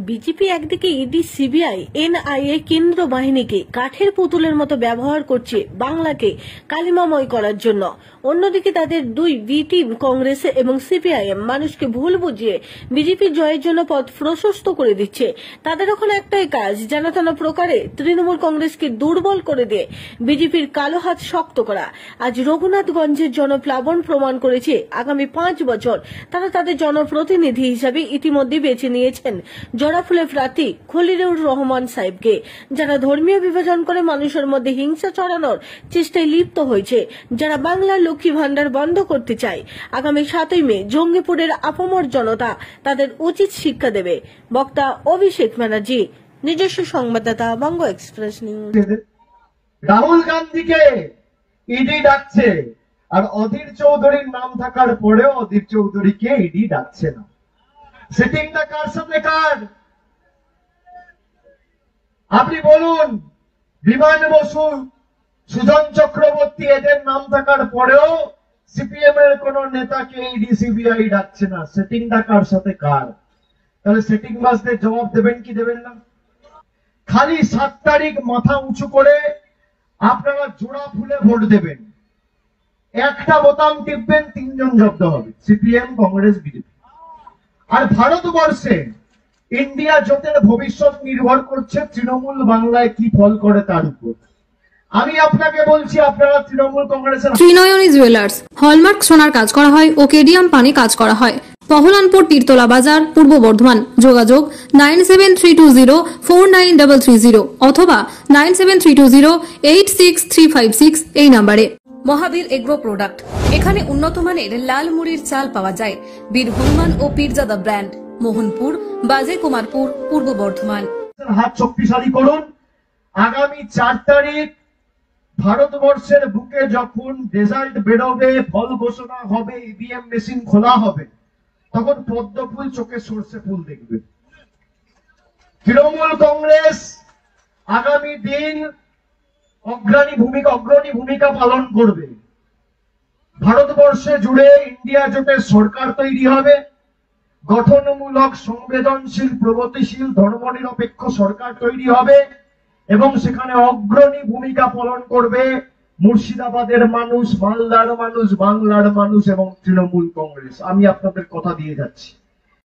BJP একদিকে ED, CBI, NIA কেন্দ্র বাহিনীকে কাঠের পুতুলের মতো ব্যবহার করছে বাংলাকে কালিমাময় করার জন্য, অন্যদিকে তাদের দুই বি টিম কংগ্রেস এবং সিপিআইএম মানুষকে ভুল বুঝিয়ে বিজেপি জয়ের জন্য পথ প্রশস্ত করে দিচ্ছে। তাদের এখন একটাই কাজ, জানাতানা প্রকারে তৃণমূল কংগ্রেসকে দুর্বল করে দিয়ে বিজেপির কালো হাত শক্ত করা। আজ রঘুনাথগঞ্জের জনপ্লাবন প্রমাণ করেছে আগামী 5 বছর তারা তাদের জনপ্রতিনিধি হিসাবে ইতিমধ্যে বেছে নিয়েছেন জোড়াফুলে প্রার্থী খলিলুর রহমান সাহেবকে, যারা ধর্মীয় বিভাজন করে মানুষের মধ্যে হিংসা ছড়ানোর চেষ্টায় লিপ্ত হয়েছে, যারা বাংলার লক্ষ্মী ভান্ডার বন্ধ করতে চায়। আগামী 7ই মে জঙ্গিপুরের আপামর জনতা তাদের উচিত শিক্ষা দেবে। বক্তা অভিষেক ব্যানার্জি, নিজস্ব সংবাদদাতা, বঙ্গ এক্সপ্রেস নিউজ। রাহুল গান্ধীকে ইডি ডাকছে, আর অধীর চৌধুরীর নাম থাকার পরেও অধীর চৌধুরীকে ইডি ডাকছে না। সেটিংটা কার সাথে কার? আপনি বলুন। বিমান বসু, সুজন চক্রবর্তী এদের নাম থাকার পরেও সিপিএম এর কোন নেতাকে ইডি সিবিআই ডাকছে না। সেটিংটা কার সাথে কার? তাহলে সেটিং বাসদের জবাব দেবেন কি দেবেন না? খালি 7 তারিখ মাথা উঁচু করে আপনারা জোড়া ফুলে ভোট দেবেন, একটা বোতাম টিপবেন, 3 জন জব্দ হবে, সিপিএম, কংগ্রেস, বিজেপি। আর ভারতবর্ষে ইন্ডিয়া জোটের ভবিষ্যৎ নির্ভর করছে তৃণমূল বাংলায় কি ফল করে তার উপর। আমি আপনাকে বলছি, আপনারা তৃণমূল কংগ্রেসের ত্রিনয়নী জুয়েলার্স হলমার্ক সোনার কাজ করা হয় ও কেডিয়াম পানি কাজ করা হয়। পহলানপুর তীরতলা বাজার, পূর্ব বর্ধমান। যোগাযোগ 9732049330 অথবা 9732086356 এই নম্বরে। মহাবীর এগ্রো প্রোডাক্ট, এখানে উন্নত মানের লাল মুড়ির চাল পাওয়া যায়। বীর হনুমান ও পীরজাদা ব্র্যান্ড, মোহনপুর, বাজে কুমারপুর, পূর্ব বর্ধমান। হাত শক্তিশালী করুন। আগামী 4 তারিখ ভারতবর্ষের বুকে যখন রেজাল্ট বেরোবে, ফল ঘোষণা হবে, ইভিএম মেশিন খোলা হবে, তখন পদ্ম ফুল চোখে সর্ষে ফুল দেখবে। তৃণমূল কংগ্রেস আগামী দিন অগ্রণী ভূমিকা পালন করবে। ভারতবর্ষে জুড়ে ইন্ডিয়া জোটের সরকার তৈরি হবে, গঠনমূলক, সংবেদনশীল, প্রগতিশীল, ধর্মনিরপেক্ষ সরকার তৈরি হবে এবং সেখানে অগ্রণী ভূমিকা পালন করবে মুর্শিদাবাদের মানুষ, মালদার মানুষ, বাংলার মানুষ এবং তৃণমূল কংগ্রেস। আমি আপনাদের কথা দিয়ে যাচ্ছি।